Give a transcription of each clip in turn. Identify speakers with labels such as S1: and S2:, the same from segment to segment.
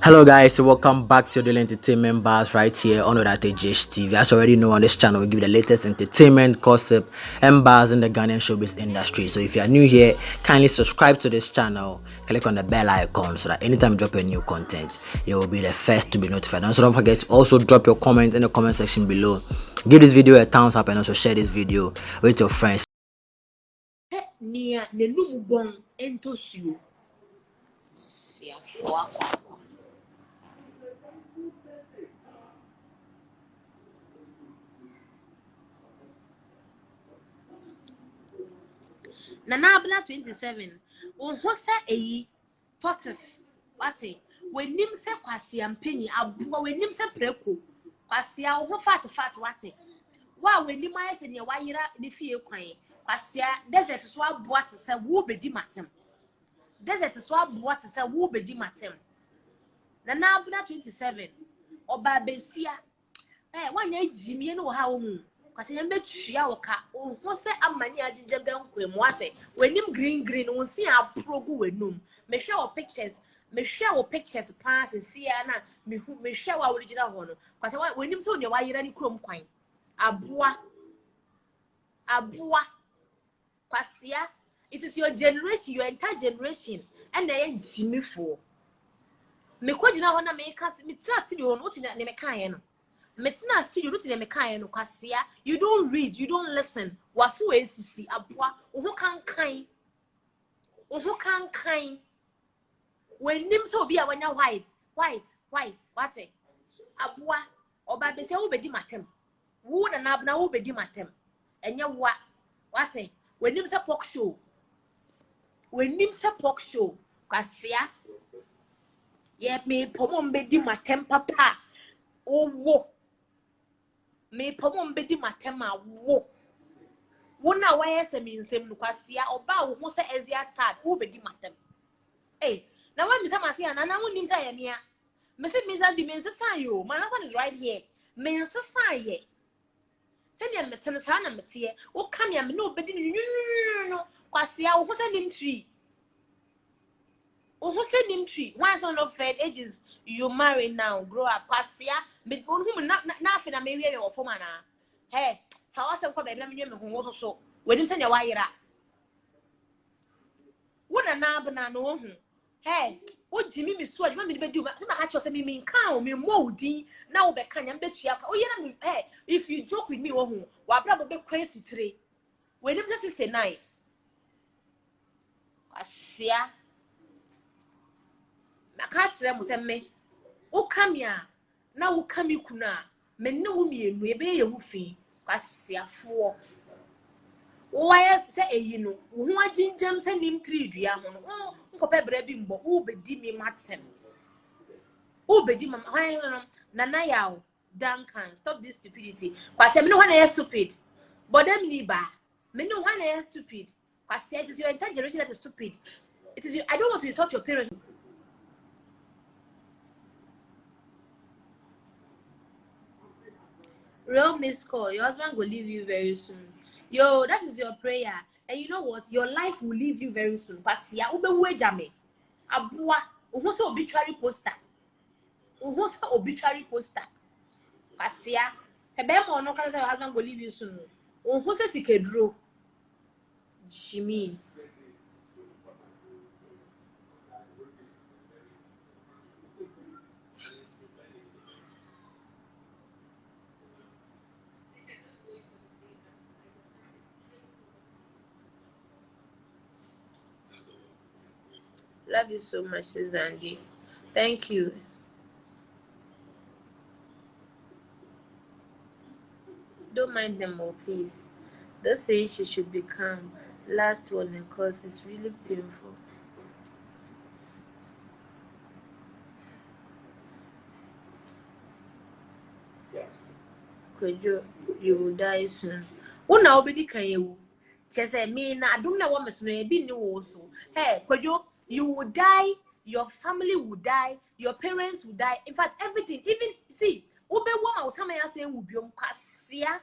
S1: Hello guys, so welcome back to the entertainment bars right here on that TV. As you already know, on this channel we give you the latest entertainment gossip and bars in the Ghanaian showbiz industry. So if you are new here, kindly subscribe to this channel, click on the bell icon so that anytime you drop a new content, you will be the first to be notified. And so don't forget to also drop your comment in the comment section below. Give this video a thumbs up and also share this video with your friends.
S2: Nana abla 27 wo se eyi tortoise wate wenim se kwase ampanyi aboa wenim se preko kwase a wo fat wate wa wenim ayese ne wayira ne fie kwan kwase desert so aboa te se wo bedi matem desert so aboa te se wo bedi matem Nana abla 27 oba besia wanya jimie no ha wo mu kwase nyambe twia wo ka wo se amani agigem dan kwemu ate wenim green wo si aprogu wenum mehwe wo pictures pass sia na mehwe wo original ho no kwase wenim so ne wayira ni krom kwan aboa kwase it is your generation, your entire generation and they jimi for me kwagina ho na me ka me trust you no ti na me kan no metina studio ruti me kan no kwasea you don't read, you don't listen waso esisi aboa wo kan wenim so obi a wanya white wate aboa oba be se wo bedi matem wo na na wo bedi matem enye wa wate wenim se pork show kwasea ye me pomom bedi matem papa owo me pomom bedi matema wo na waye se mi nsem no kwasea oba wo ho se eziat card wo bedi matem na when me say masia na wo nim say ye mea me say me say di me nsesan yo my husband is right here me nsesan ye se ne meten sa na mete wo kam ya me no bedi no kwasea wo ho se nim tree once on of ages you marry now grow up kwasea me who na afi na me wie your form na fa wase kwa be na me me ho so wedim se ne wayira wo na abna no ho wo jimi mi so adima me be di se ma ka cho se me kan o me mo udin na wo be kan ya be tua o yena me if you joke with me wo ho wa bra bo be crazy tire wedim se 69 kwasea makatre mo se me wo kamia na wo kami kuna me ne wo mienu ebe ye wo fi kwasiafo wo waye se eyi no wo ho aginjam se nim 3 dua ho no nkope bra bi mbo wo bedi mi matem wo bedi mama hwan nana yawo Duncan stop this stupidity kwase me no hwan stupid but them liba me no hwan stupid kwase it is your entire generation that is stupid it is I don't want to insult your parents. Real miss call. Your husband will leave you very soon. Yo, that is your prayer. And you know what? Your life will leave you very soon. Pasia, ube wejame. Abua, uhusa obituary poster. Pasia, hebemo no kala say your husband will leave you soon. Uhusa sikedro. Jimmy. Love you so much, Xandy. Thank you. Don't mind them all, please. They say she should be calm. Last one, because it's really painful. You will die soon. What now, baby? Can you? Say me na adum na wa meso na bi ni wo so. Kwadwo, you will die, your family will die, your parents will die. In fact, everything, even see, ube wo ma wo sama ya say wo biom kwasea.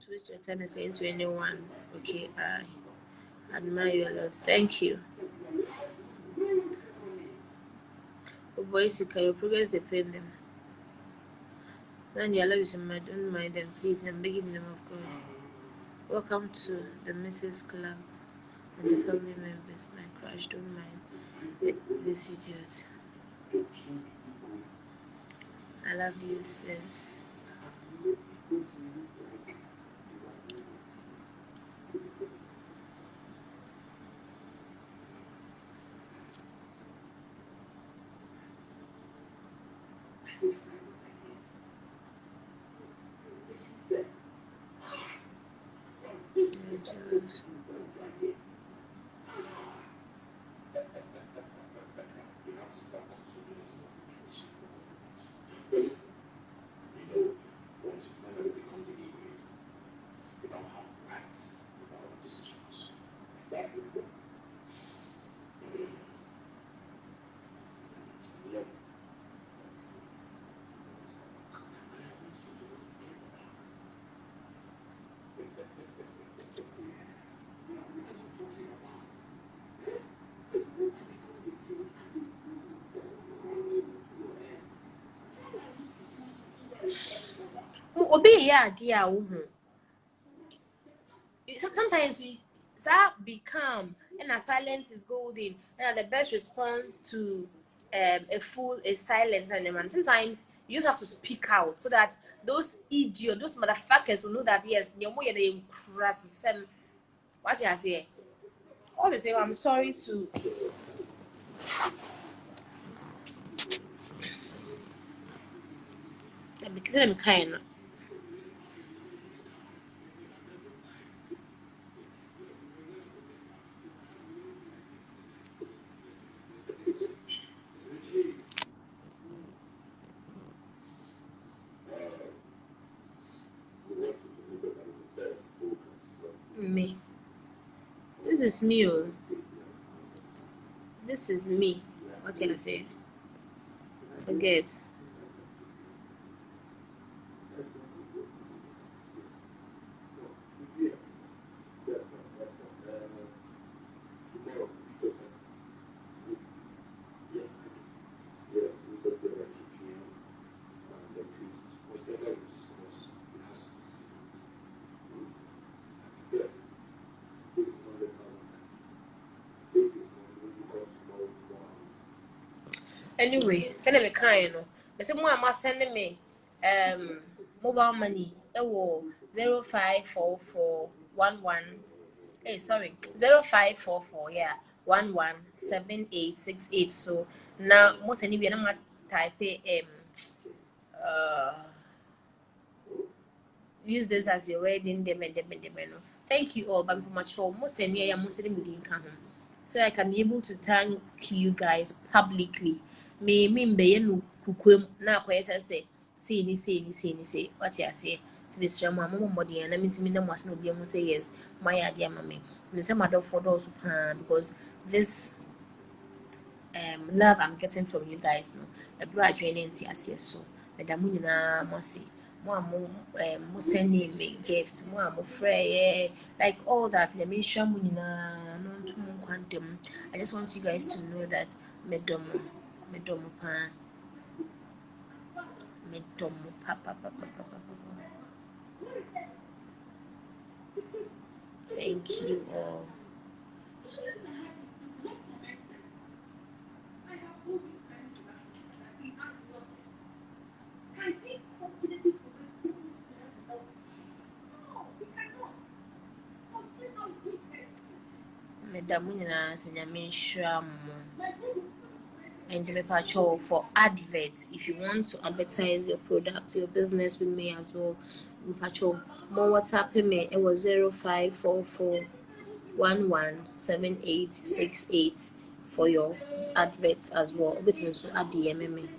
S2: want to waste your time explaining to anyone. Okay, I admire you a lot. Thank you. Oh boys, your progress depend them. Then your love is in my don't mind them, please. I'm begging them of God. Welcome to the Mrs. Club and the family members. My crush, don't mind this idiot. I love you, sis. Jealous. Obey ya dear. Sometimes we become and a silence is golden and the best response to a fool is silence. And sometimes you just have to speak out so that those idiots, those motherfuckers will know that yes, you're more than what you say. All the same, I'm sorry to because I'm kind. Me. This is me. Oh. This is me. What can I say? Forget. Anyway, send me kind. I said, "Mama, send me mobile money. 054411. Hey, sorry, 0544. Yeah, 117868. So now most anyway, I'm gonna type uh use this as your wedding them. Thank you all, but much for most anyway, I'm most come so I can be able to thank you guys publicly. Me be no kukwem na akwese say what you say to be strong mama body and I mean to me no was no be able say yes my idea mama me say mother for those because this love I'm getting from you guys no a bride joining yes so madam nyina mo say mo send me gift mo frey like all that the mission nyina no to quantum. I just want you guys to know that medomo pa medomo pa. Thank you all. Madam nyina senyame nhwira mo. And for adverts, if you want to advertise your product, your business with me as well, more WhatsApp me. It was 0544117868 for your adverts as well. But also add DM me.